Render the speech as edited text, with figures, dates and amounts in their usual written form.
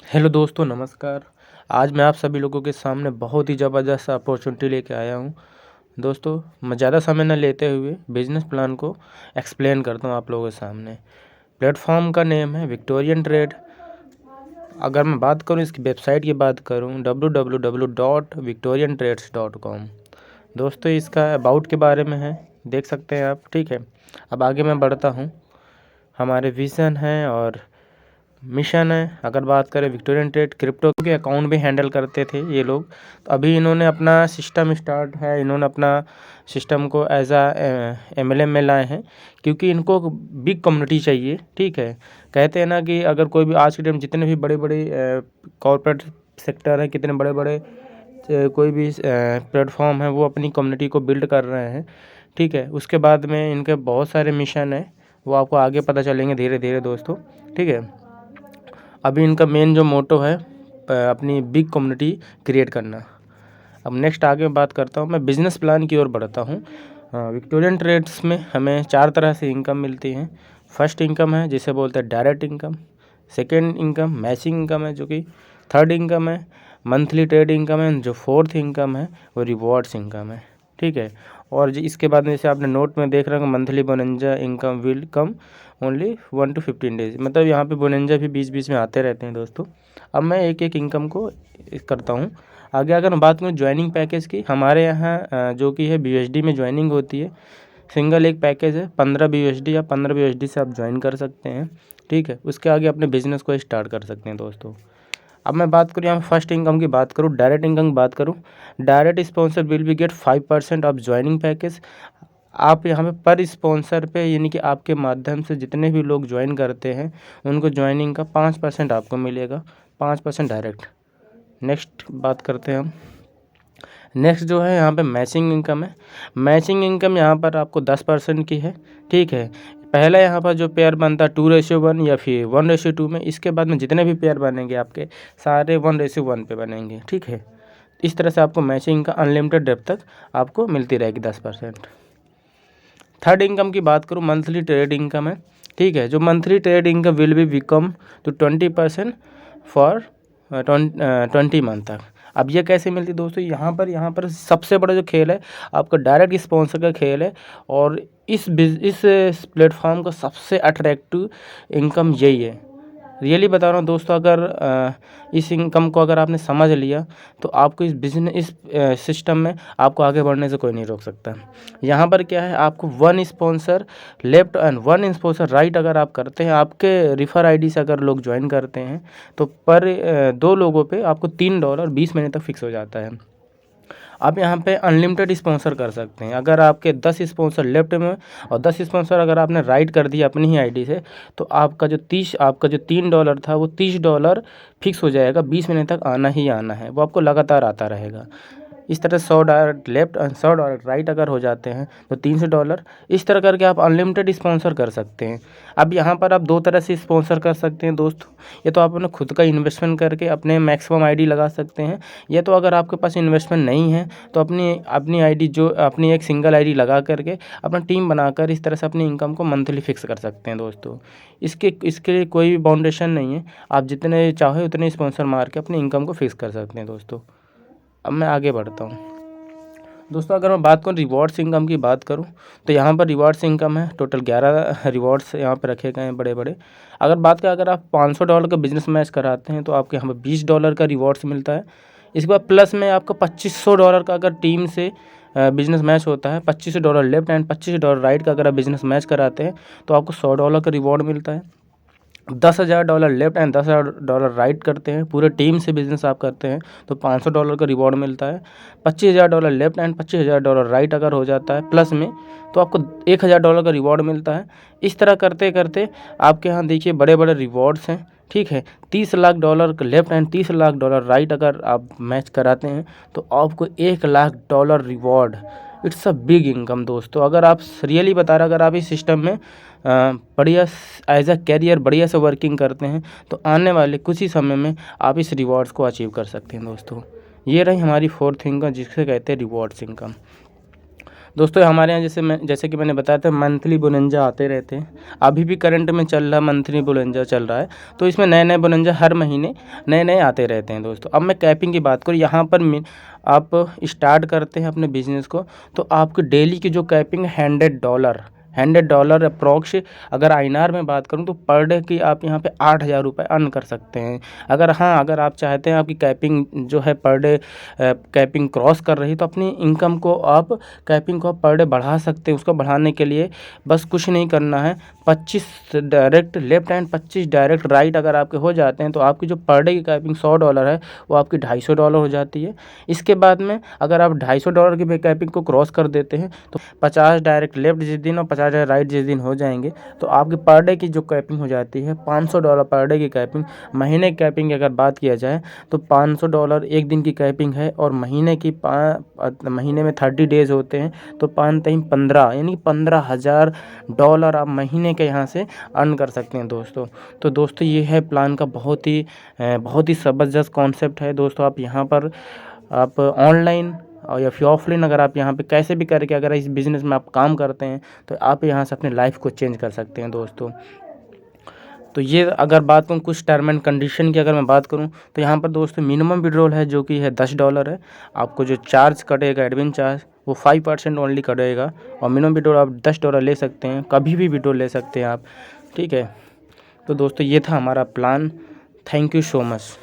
Hello दोस्तों, नमस्कार। आज मैं आप सभी लोगों के सामने बहुत ही ज़बरदस्त अपॉर्चुनिटी लेके आया हूँ। दोस्तों, मैं ज़्यादा समय न लेते हुए बिज़नेस प्लान को एक्सप्लेन करता हूँ आप लोगों के सामने। प्लेटफॉर्म का नेम है विक्टोरियन ट्रेड। अगर मैं बात करूँ इसकी वेबसाइट की बात करूँ www.victoriantrades.com। दोस्तों, इसका अबाउट के बारे में है, देख सकते हैं आप। ठीक है, अब आगे मैं बढ़ता हूँ। हमारे विज़न है और मिशन है। अगर बात करें, विक्टोरियन ट्रेड क्रिप्टो के अकाउंट भी हैंडल करते थे ये लोग। तो अभी इन्होंने अपना सिस्टम स्टार्ट है, इन्होंने अपना सिस्टम को एज MLM में लाए हैं, क्योंकि इनको बिग कम्युनिटी चाहिए। ठीक है, कहते हैं ना कि अगर कोई भी आज के टाइम जितने भी बड़े बड़े कॉर्पोरेट सेक्टर हैं, कितने बड़े बड़े कोई भी प्लेटफॉर्म है, वो अपनी कम्युनिटी को बिल्ड कर रहे हैं। ठीक है, उसके बाद में इनके बहुत सारे मिशन है, वो आपको आगे पता चलेंगे धीरे धीरे दोस्तों। ठीक है, अभी इनका मेन जो मोटो है अपनी बिग कम्युनिटी क्रिएट करना। अब नेक्स्ट आगे बात करता हूँ, मैं बिज़नेस प्लान की ओर बढ़ता हूँ। विक्टोरियन ट्रेड्स में हमें 4 तरह से इनकम मिलती है। फर्स्ट इनकम है जिसे बोलते हैं direct income. Second income matching income है, जो कि थर्ड इनकम है मंथली ट्रेड इनकम है। जो फोर्थ इनकम है वो रिवॉर्ड्स इनकम है। ठीक है, और इसके बाद में जैसे आपने नोट में देख रहे हो, monthly bonanza income will come only 1 to 15 days. मतलब यहाँ पे बोनंजा भी बीच बीच में आते रहते हैं दोस्तों। अब मैं एक एक इनकम को करता हूँ। आगे अगर मैं बात करूँ ज्वाइनिंग पैकेज की, हमारे यहाँ जो कि है BUSD में ज्वाइनिंग होती है। सिंगल एक पैकेज है 15 BUSD या 15 BUSD से आप ज्वाइन कर सकते हैं। ठीक है, उसके आगे अपने बिजनेस को स्टार्ट कर सकते हैं दोस्तों। अब मैं बात करूँ यहाँ फर्स्ट इनकम की बात करूँ, डायरेक्ट इनकम की बात करूँ। Direct sponsor will be get 5% of joining package. आप यहाँ पे पर स्पॉन्सर पे, यानी कि आपके माध्यम से जितने भी लोग ज्वाइन करते हैं उनको ज्वाइनिंग का 5% आपको मिलेगा, 5% डायरेक्ट। नेक्स्ट बात करते हैं हम। नेक्स्ट जो है यहाँ पे मैचिंग इनकम है। मैचिंग इनकम यहाँ पर आपको 10% की है। ठीक है, पहला यहाँ पर जो पेयर बनता है 2:1 या फिर 1:2 में, इसके बाद में जितने भी पेयर बनेंगे आपके सारे 1:1 पे बनेंगे। ठीक है, इस तरह से आपको मैचिंग का अनलिमिटेड डेप्थ तक आपको मिलती रहेगी 10%। थर्ड इनकम की बात करूँ, मंथली ट्रेड इनकम है। ठीक है, जो monthly trade income will be become तो 20% फॉर 20 मंथ तक। अब ये कैसे मिलती है दोस्तों, यहाँ पर सबसे बड़ा जो खेल है आपका डायरेक्ट स्पॉन्सर का खेल है। और इस प्लेटफॉर्म का सबसे अट्रैक्टिव इनकम यही है। रियली बता रहा हूँ दोस्तों, अगर इस इनकम को अगर आपने समझ लिया तो आपको इस सिस्टम में आपको आगे बढ़ने से कोई नहीं रोक सकता। यहाँ पर क्या है, आपको 1 sponsor left and 1 sponsor right अगर आप करते हैं, आपके रिफ़र आईडी से अगर लोग ज्वाइन करते हैं तो पर 2 लोगों पे आपको $3 20 महीने तक फिक्स हो जाता है। आप यहाँ पे अनलिमिटेड स्पॉन्सर कर सकते हैं। अगर आपके 10 स्पॉन्सर लेफ्ट में और 10 स्पॉन्सर अगर आपने राइट कर दिया अपनी ही आईडी से, तो आपका जो $3 था वो $30 फिक्स हो जाएगा। 20 महीने तक आना ही आना है, वो आपको लगातार आता रहेगा। इस तरह $100 लेफ्ट और $100 राइट अगर हो जाते हैं तो $300। इस तरह करके आप अनलिमिटेड स्पॉन्सर कर सकते हैं। अब यहाँ पर आप 2 तरह से स्पॉन्सर कर सकते हैं दोस्तों। ये तो आप अपने खुद का इन्वेस्टमेंट करके अपने मैक्सिमम आईडी लगा सकते हैं। या तो अगर आपके पास इन्वेस्टमेंट नहीं है तो अपनी आईडी जो अपनी एक सिंगल आईडी लगा करके अपना टीम बनाकर इस तरह से अपनी इनकम को मंथली फिक्स कर सकते हैं दोस्तों। इसके लिए कोई भी बाउंडेशन नहीं है, आप जितने चाहे उतने स्पॉन्सर मार के अपनी इनकम को फिक्स कर सकते हैं दोस्तों। अब मैं आगे बढ़ता हूँ दोस्तों। अगर मैं बात करूँ रिवॉर्ड्स इनकम की बात करूँ तो यहाँ पर रिवॉर्ड्स इनकम है, टोटल 11 रिवॉर्ड्स यहाँ पर रखे गए हैं बड़े बड़े। अगर बात करें, अगर आप $500 का बिजनेस मैच कराते हैं तो आपके यहाँ पर $20 का रिवॉर्ड्स मिलता है। इसके बाद प्लस में आपका $2500 का अगर टीम से बिजनेस मैच होता है, $2500 लेफ्ट एंड $2500 राइट का अगर आप बिजनेस मैच कराते हैं तो आपको $100 का रिवॉर्ड मिलता है। $10,000 लेफ्ट एंड $10,000 राइट करते हैं, पूरे टीम से बिजनेस आप करते हैं तो $500 का रिवॉर्ड मिलता है। $25,000 लेफ्ट एंड $25,000 राइट अगर हो जाता है प्लस में तो आपको $1,000 का रिवॉर्ड मिलता है। इस तरह करते करते आपके यहाँ देखिए बड़े बड़े रिवॉर्ड्स हैं। ठीक है, $30 लाख का लेफ्ट एंड $30 लाख राइट अगर आप मैच कराते हैं तो आपको $1 lakh reward. It's a big income दोस्तों। अगर आप रियली बता रहे, अगर आप इस सिस्टम में बढ़िया एज अ कैरियर बढ़िया से वर्किंग करते हैं तो आने वाले कुछ ही समय में आप इस रिवॉर्ड्स को अचीव कर सकते हैं दोस्तों। ये रही हमारी 4th इनकम, जिससे कहते हैं रिवॉर्ड्स इनकम। दोस्तों हमारे यहाँ जैसे कि मैंने बताया था मंथली बोनंजा आते रहते हैं। अभी भी करंट में चल रहा मंथली बोनंजा चल रहा है, तो इसमें नए नए बोनंजा हर महीने नए नए आते रहते हैं दोस्तों। अब मैं कैपिंग की बात करूँ, यहाँ पर आप स्टार्ट करते हैं अपने बिजनेस को, तो आपकी डेली की जो कैपिंग $100 अप्रॉक्स, अगर INR में बात करूं तो पर डे की आप यहाँ पे 8,000 रुपये अर्न कर सकते हैं। अगर आप चाहते हैं आपकी कैपिंग जो है पर डे कैपिंग क्रॉस कर रही, तो अपनी इनकम को आप कैपिंग को पर डे बढ़ा सकते हैं। उसको बढ़ाने के लिए बस कुछ नहीं करना है, 25 direct left and 25 direct right अगर आपके हो जाते हैं, तो आपकी जो पर डे की कैपिंग $100 है वो आपकी $250 हो जाती है। इसके बाद में अगर आप $250 की कैपिंग को क्रॉस कर देते हैं, तो 50 डायरेक्ट लेफ्ट जिस दिन और 50 डायरेक्ट राइट जिस दिन हो जाएंगे, तो आपकी पर डे की जो कैपिंग हो जाती है $500 पर डे की कैपिंग। महीने की कैपिंग की अगर बात किया जाए तो $500 एक दिन की कैपिंग है, और महीने में 30 डेज होते हैं, तो 5×3 = 15, यानी $15,000 आप महीने के यहाँ से अर्न कर सकते हैं दोस्तों। तो दोस्तों ये है प्लान का बहुत ही ज़बरदस्त कॉन्सेप्ट है दोस्तों। आप यहाँ पर आप ऑनलाइन और या फिर ऑफलाइन अगर आप यहाँ पे कैसे भी करके अगर इस बिज़नेस में आप काम करते हैं, तो आप यहाँ से अपने लाइफ को चेंज कर सकते हैं दोस्तों। तो ये अगर बात करूँ कुछ टर्म एंड कंडीशन की, अगर मैं बात करूँ तो यहाँ पर दोस्तों मिनिमम विड्रॉल है जो कि है $10 है। आपको जो चार्ज कटेगा एडमिन चार्ज वो 5% ओनली कटेगा, और मिनिमम विड्रॉल आप $10 ले सकते हैं, कभी भी विड्रॉल ले सकते हैं आप, ठीक है। तो दोस्तों ये था हमारा plan. Thank you so much.